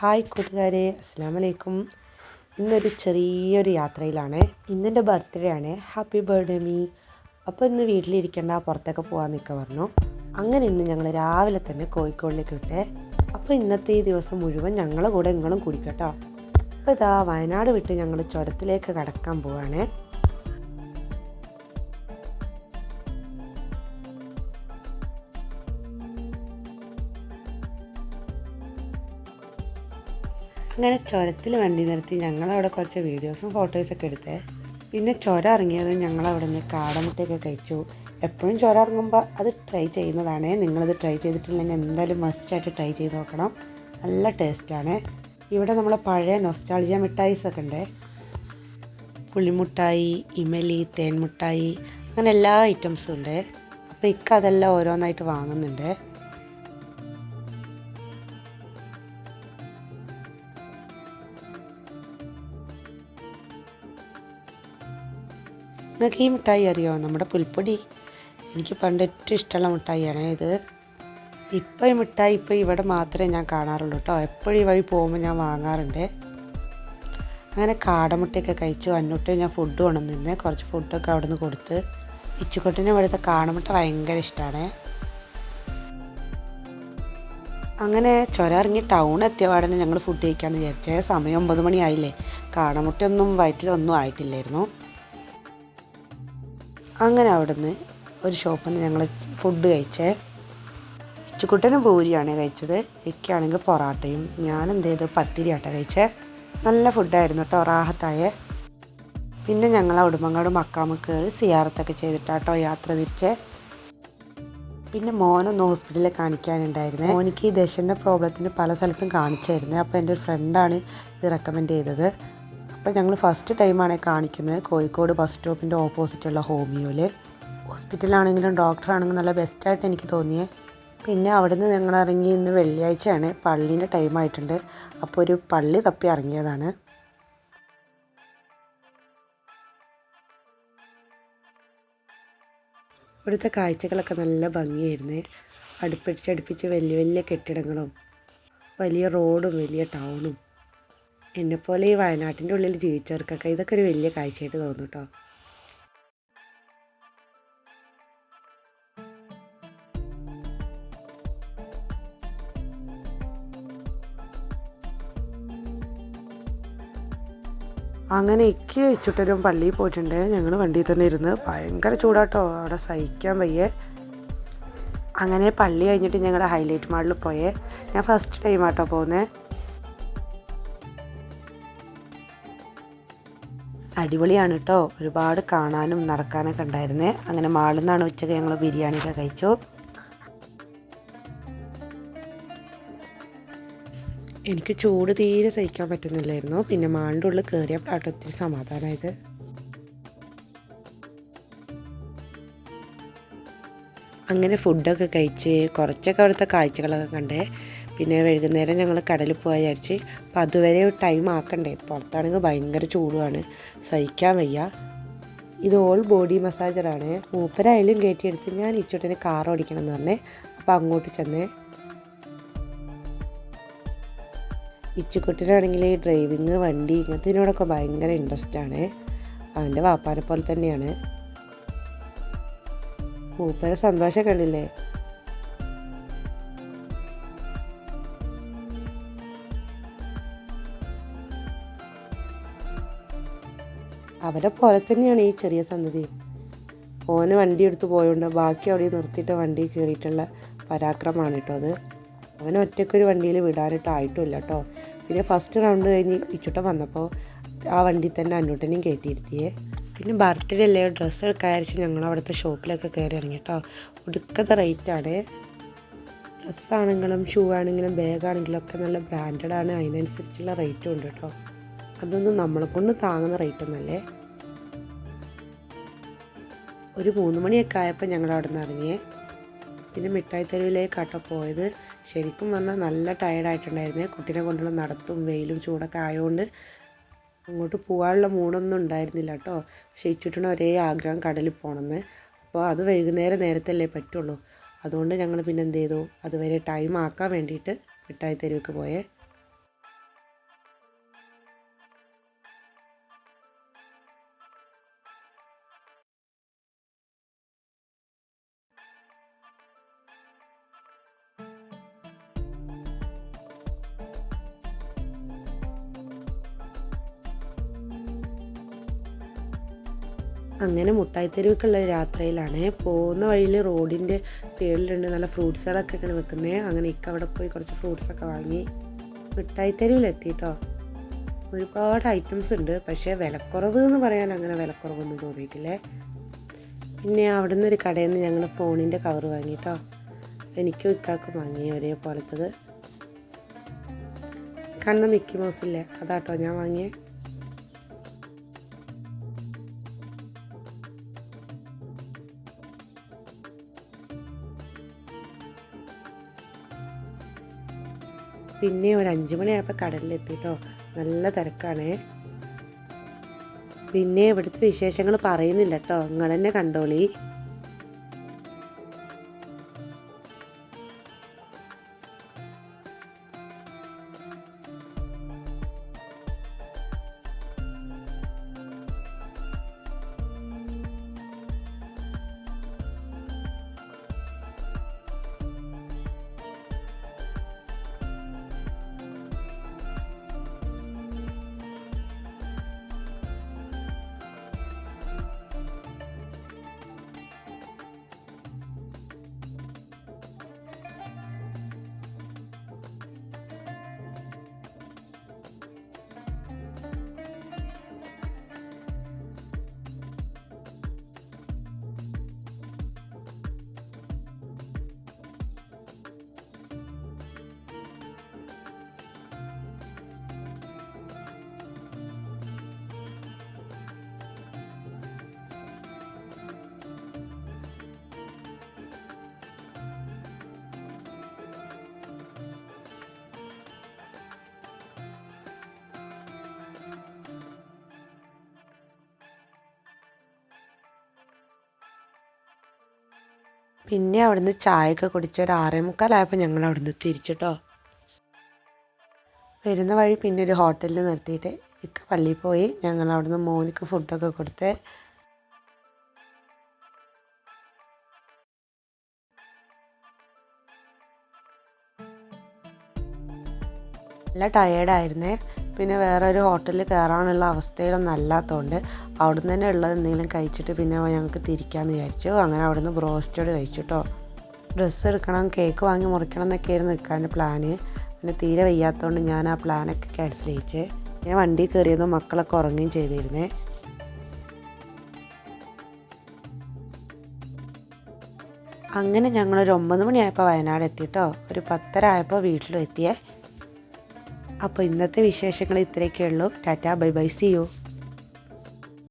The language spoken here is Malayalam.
ഹായ് കൂട്ടുകാരെ, അസ്സലാമു അലൈക്കും. ഇന്നൊരു ചെറിയൊരു യാത്രയിലാണ്. ഇന്നെൻ്റെ ബർത്ത്ഡേ ആണ്. Happy birthday me. അപ്പോൾ ഇന്ന് വീട്ടിലിരിക്കേണ്ട, പുറത്തൊക്കെ പോകാൻ നിൽക്കാൻ പറഞ്ഞു. അങ്ങനെ ഇന്ന് ഞങ്ങൾ രാവിലെ തന്നെ കോഴിക്കോടിലേക്ക് വിട്ടേ. അപ്പോൾ ഇന്നത്തെ ഈ ദിവസം മുഴുവൻ ഞങ്ങളെ കൂടെ നിങ്ങളും കുടിക്കട്ടോ. അപ്പോൾ ഇതാ വയനാട് വിട്ട് ഞങ്ങൾ ചുരത്തിലേക്ക് കടക്കാൻ പോവാണ്. അങ്ങനെ ചുരത്തിൽ വണ്ടി നിർത്തി ഞങ്ങളവിടെ കുറച്ച് വീഡിയോസും ഫോട്ടോസൊക്കെ എടുത്തേ. പിന്നെ ചുരം ഇറങ്ങിയത് ഞങ്ങളവിടെ നിന്ന് കാടമുട്ടയൊക്കെ കഴിച്ചു. എപ്പോഴും ചുരം ഇറങ്ങുമ്പോൾ അത് ട്രൈ ചെയ്യുന്നതാണ്. നിങ്ങളത് ട്രൈ ചെയ്തിട്ടില്ലെങ്കിൽ എന്തായാലും മസ്റ്റായിട്ട് ട്രൈ ചെയ്ത് നോക്കണം. നല്ല ടേസ്റ്റാണ്. ഇവിടെ നമ്മളെ പഴയ നൊസ്റ്റാൾജിയ മിഠായിസൊക്കെ ഉണ്ട്. പുളിമുട്ടായി, ഇമലി, തേൻമുട്ടായി, അങ്ങനെ എല്ലാ ഐറ്റംസും ഉണ്ട്. അപ്പോൾ അതെല്ലാം ഓരോന്നായിട്ട് വാങ്ങുന്നുണ്ട്. നിങ്ങൾക്ക് ഈ മിഠായി അറിയോ? നമ്മുടെ പുൽപ്പൊടി. എനിക്ക് പണ്ട് ഏറ്റവും ഇഷ്ടമുള്ള മിഠായിയാണ് ഇത്. ഇപ്പോൾ ഈ മിഠായി ഇപ്പോൾ ഇവിടെ മാത്രമേ ഞാൻ കാണാറുള്ളൂ കേട്ടോ. എപ്പോഴും ഈ വഴി പോകുമ്പോൾ ഞാൻ വാങ്ങാറുണ്ട്. അങ്ങനെ കാടമുട്ടയൊക്കെ കഴിച്ചു. അന്നൂട്ട് ഞാൻ ഫുഡ് കൊണ്ടുവന്നിരുന്നേ. കുറച്ച് ഫുഡൊക്കെ അവിടെ നിന്ന് കൊടുത്ത്. ഇച്ചുക്കുട്ടിന് ഇവിടുത്തെ കാടമുട്ട ഭയങ്കര ഇഷ്ടമാണ്. അങ്ങനെ ചുരം ഇറങ്ങി ടൗൺ എത്തിയ പാടനെ ഞങ്ങൾ ഫുഡ് കഴിക്കാമെന്ന് വിചാരിച്ചേ. സമയം 9 മണിയായില്ലേ. കാടമുട്ടയൊന്നും വയറ്റിലൊന്നും ആയിട്ടില്ലായിരുന്നു. അങ്ങനെ അവിടുന്ന് ഒരു ഷോപ്പിൽ നിന്ന് ഞങ്ങൾ ഫുഡ് കഴിച്ചേ. ഇച്ചുക്കുട്ടനും പൂരിയാണ് കഴിച്ചത്. എനിക്കാണെങ്കിൽ പൊറാട്ടയും. ഞാൻ എന്ത് ചെയ്തു, പത്തിരിയാട്ട കഴിച്ചേ. നല്ല ഫുഡായിരുന്നു കേട്ടോ, റാഹത്തായേ. പിന്നെ ഞങ്ങൾ ഉടുമ്പങ്ങാട് മക്കാമ് കയറി സിയാറത്തൊക്കെ ചെയ്തിട്ടാട്ടോ യാത്ര തിരിച്ചേ. പിന്നെ മോനൊന്ന് ഹോസ്പിറ്റലിൽ കാണിക്കാനുണ്ടായിരുന്നേ. മോനിക്ക് ഈ ദശൻ്റെ പ്രോബ്ലത്തിന് പല സ്ഥലത്തും കാണിച്ചായിരുന്നേ. അപ്പോൾ എൻ്റെ ഒരു ഫ്രണ്ടാണ് ഇത് റെക്കമെൻഡ് ചെയ്തത്. അപ്പോൾ ഞങ്ങൾ ഫസ്റ്റ് ടൈമാണ് കാണിക്കുന്നത് കോഴിക്കോട് ബസ് സ്റ്റോപ്പിൻ്റെ ഓപ്പോസിറ്റുള്ള ഹോമിയോയിൽ. ഹോസ്പിറ്റലാണെങ്കിലും ഡോക്ടറാണെങ്കിലും നല്ല ബെസ്റ്റായിട്ട് എനിക്ക് തോന്നിയേ. പിന്നെ അവിടെ നിന്ന് ഞങ്ങൾ ഇറങ്ങി. ഇന്ന് വെള്ളിയാഴ്ചയാണ്, പള്ളീൻ്റെ ടൈമായിട്ടുണ്ട്. അപ്പോൾ ഒരു പള്ളി തപ്പി ഇറങ്ങിയതാണ്. ഇവിടുത്തെ കാഴ്ചകളൊക്കെ നല്ല ഭംഗിയായിരുന്നേ. അടുപ്പിച്ച് വലിയ വലിയ കെട്ടിടങ്ങളും വലിയ റോഡും വലിയ ടൗണും. എന്നെപ്പോലെ ഈ വയനാട്ടിൻ്റെ ഉള്ളിൽ ജീവിച്ചവർക്കൊക്കെ ഇതൊക്കെ ഒരു വലിയ കാഴ്ചയായിട്ട് തോന്നും കേട്ടോ. അങ്ങനെ ഇച്ചുട്ടനും പള്ളിയിൽ പോയിട്ടുണ്ട്. ഞങ്ങൾ വണ്ടിയിൽ തന്നെ ഇരുന്ന്. ഭയങ്കര ചൂടാട്ടോ, അവിടെ സഹിക്കാൻ വയ്യേ. അങ്ങനെ പള്ളി കഴിഞ്ഞിട്ട് ഞങ്ങളുടെ ഹൈലൈറ്റ് മാളിൽ പോയേ. ഞാൻ ഫസ്റ്റ് ടൈമാട്ടോ പോകുന്നത്. അടിപൊളിയാണ് കേട്ടോ. ഒരുപാട് കാണാനും നടക്കാനൊക്കെ ഉണ്ടായിരുന്നേ. അങ്ങനെ മാളിൽ നിന്നാണ് ഉച്ചയ്ക്ക് ഞങ്ങൾ ബിരിയാണിയൊക്കെ കഴിച്ചു. എനിക്ക് ചൂട് തീരെ സഹിക്കാൻ പറ്റുന്നില്ലായിരുന്നു. പിന്നെ മാളിൻ്റെ ഉള്ളിൽ കയറിയപ്പോഴാട്ടോ ഒത്തിരി സമാധാനമായത്. അങ്ങനെ ഫുഡൊക്കെ കഴിച്ച് കുറച്ചൊക്കെ അവിടുത്തെ കാഴ്ചകളൊക്കെ കണ്ടേ. പിന്നെ വൈകുന്നേരം ഞങ്ങൾ കടലിൽ പോകാൻ വിചാരിച്ച്. അപ്പോൾ അതുവരെ ടൈം ആക്കണ്ടേ. പുറത്താണെങ്കിൽ ഭയങ്കര ചൂടുമാണ്, സഹിക്കാൻ വയ്യ. ഇത് ഓൾ ബോഡി മസാജറാണ്. മൂപ്പരായാലും കയറ്റിയെടുത്ത് ഞാൻ ഇച്ചോട്ടിന് കാർ ഓടിക്കണം എന്ന് പറഞ്ഞേ. അപ്പോൾ അങ്ങോട്ട് ചെന്നേ. ഇച്ചുക്കുട്ടിനാണെങ്കിൽ ഈ ഡ്രൈവിങ്, വണ്ടി ഇങ്ങനത്തിനോടൊക്കെ ഭയങ്കര ഇൻട്രസ്റ്റാണ്. അവൻ്റെ വാപ്പാനെ പോലെ തന്നെയാണ്. മൂപ്പരെ സന്തോഷം കണ്ടില്ലേ. അവരെ പോലെ തന്നെയാണ് ഈ ചെറിയ സന്തതി. ഓന് വണ്ടി എടുത്ത് പോയതുകൊണ്ട് ബാക്കി അവിടെ നിർത്തിയിട്ട് വണ്ടി കയറിയിട്ടുള്ള പരാക്രമമാണ് കേട്ടോ അത്. അവൻ ഒറ്റയ്ക്കൊരു വണ്ടിയിൽ വിടാനായിട്ട് ആയിട്ടുമില്ല കേട്ടോ. പിന്നെ ഫസ്റ്റ് റൗണ്ട് കഴിഞ്ഞ് ഇച്ചുട്ടൻ വന്നപ്പോൾ ആ വണ്ടി തന്നെ അന്നൂട്ടനെയും കയറ്റിയിരുത്തിയേ. പിന്നെ ബർത്ത്ഡേ അല്ലേ, ഡ്രസ്സ് എടുക്കാൻ വിചാരിച്ച് ഞങ്ങൾ അവിടുത്തെ ഷോപ്പിലൊക്കെ കയറി ഇറങ്ങി കേട്ടോ. ഒടുക്കത്തെ റേറ്റാണ്. ഡ്രസ്സാണെങ്കിലും ഷൂ ആണെങ്കിലും ബാഗാണെങ്കിലും ഒക്കെ നല്ല ബ്രാൻഡഡാണ്. അതിനനുസരിച്ചുള്ള റേറ്റും ഉണ്ട് കേട്ടോ. അതൊന്നും നമ്മളെ കൊണ്ട് താങ്ങുന്ന റേറ്റൊന്നുമല്ലേ. ഒരു 3 മണിയൊക്കെ ആയപ്പോൾ ഞങ്ങൾ അവിടെ നിന്ന് ഇറങ്ങിയേ. പിന്നെ മിഠായി തെരുവിലേക്കാട്ടോ പോയത്. ശരിക്കും പറഞ്ഞാൽ നല്ല ടയർഡായിട്ടുണ്ടായിരുന്നേ. കുട്ടീനെ കൊണ്ടുള്ള നടത്തും വെയിലും ചൂടൊക്കെ ആയതുകൊണ്ട് അങ്ങോട്ട് പോകാനുള്ള മൂടൊന്നും ഉണ്ടായിരുന്നില്ല കേട്ടോ. പക്ഷേ ഇച്ചുട്ടിന് ഒരേ ആഗ്രഹം കടലിൽ പോകണമെന്ന്. അപ്പോൾ അത് വൈകുന്നേരം നേരത്തല്ലേ പറ്റുള്ളൂ. അതുകൊണ്ട് ഞങ്ങൾ പിന്നെ എന്ത് ചെയ്തു, അതുവരെ ടൈം ആക്കാൻ വേണ്ടിയിട്ട് മിഠായി തെരുവിലേക്ക് പോയേ. അങ്ങനെ മുട്ടായിത്തെരുവുക്കുള്ള യാത്രയിലാണ്. പോകുന്ന വഴിയിൽ റോഡിൻ്റെ സൈഡിലുണ്ട് നല്ല ഫ്രൂട്ട്സുകളൊക്കെ ഇങ്ങനെ വെക്കുന്നത്. അങ്ങനെ ഇക്ക അവിടെ പോയി കുറച്ച് ഫ്രൂട്ട്സൊക്കെ വാങ്ങി മിഠായിത്തെരുവിലെത്തി കേട്ടോ. ഒരുപാട് ഐറ്റംസ് ഉണ്ട്, പക്ഷേ വിലക്കുറവ് എന്ന് പറയാൻ അങ്ങനെ വിലക്കുറവൊന്നും തോന്നിയിട്ടില്ലേ. പിന്നെ അവിടെ നിന്ന് ഒരു കടയിൽ നിന്ന് ഞങ്ങൾ ഫോണിൻ്റെ കവർ വാങ്ങി കേട്ടോ. എനിക്കും ഇക്കാക്കും വാങ്ങി ഒരേപോലത്തത്. കാണുന്ന മിക്കി മൗസ് ഇല്ലേ, അതാട്ടോ ഞാൻ വാങ്ങിയേ. പിന്നെ ഒരു 5 മണിയായപ്പോൾ കടലിലെത്തിട്ടോ. നല്ല തിരക്കാണേ. പിന്നെ ഇവിടുത്തെ വിശേഷങ്ങൾ പറയുന്നില്ല കേട്ടോ, നിങ്ങൾ തന്നെ കണ്ടോളി. പിന്നെ അവിടുന്ന് ചായയൊക്കെ കുടിച്ച് ഒരു 6:45 ഞങ്ങൾ അവിടുന്ന് തിരിച്ചിട്ടോ. വരുന്ന വഴി പിന്നെ ഒരു ഹോട്ടലിൽ നിർത്തിയിട്ട് ഇക്ക പള്ളിയിൽ പോയി. ഞങ്ങൾ അവിടുന്ന് മോനിക്ക് ഫുഡൊക്കെ കൊടുത്ത് നല്ല ടയേർഡായിരുന്നേ. പിന്നെ വേറെ ഒരു ഹോട്ടലിൽ കയറാനുള്ള അവസ്ഥയിലൊന്നും അല്ലാത്തതുകൊണ്ട് അവിടുന്ന് തന്നെ ഉള്ളത് എന്തെങ്കിലും കഴിച്ചിട്ട് പിന്നെ ഞങ്ങൾക്ക് തിരിക്കാമെന്ന് വിചാരിച്ചു. അങ്ങനെ അവിടുന്ന് ബ്രോസ്റ്റഡ് കഴിച്ചു കേട്ടോ. ഡ്രസ്സ് എടുക്കണം, കേക്ക് വാങ്ങി മുറിക്കണം എന്നൊക്കെയായിരുന്നു നിൽക്കാൻ പ്ലാന്. പിന്നെ തീരെ വയ്യാത്തതുകൊണ്ട് ഞാൻ ആ പ്ലാനൊക്കെ ക്യാൻസൽ ചെയ്യിച്ചേ. ഞാൻ വണ്ടി കയറിയതും മക്കളൊക്കെ ഉറങ്ങുകയും ചെയ്തിരുന്നേ. അങ്ങനെ ഞങ്ങളൊരു 9 മണിയായപ്പോൾ വയനാട് എത്തിയിട്ടോ. ഒരു 10:30 ആയപ്പോൾ വീട്ടിലും എത്തിയേ. അപ്പോൾ ഇന്നത്തെ വിശേഷങ്ങൾ ഇത്രയൊക്കെ ഉള്ളൂ. Tata, bye bye, see U.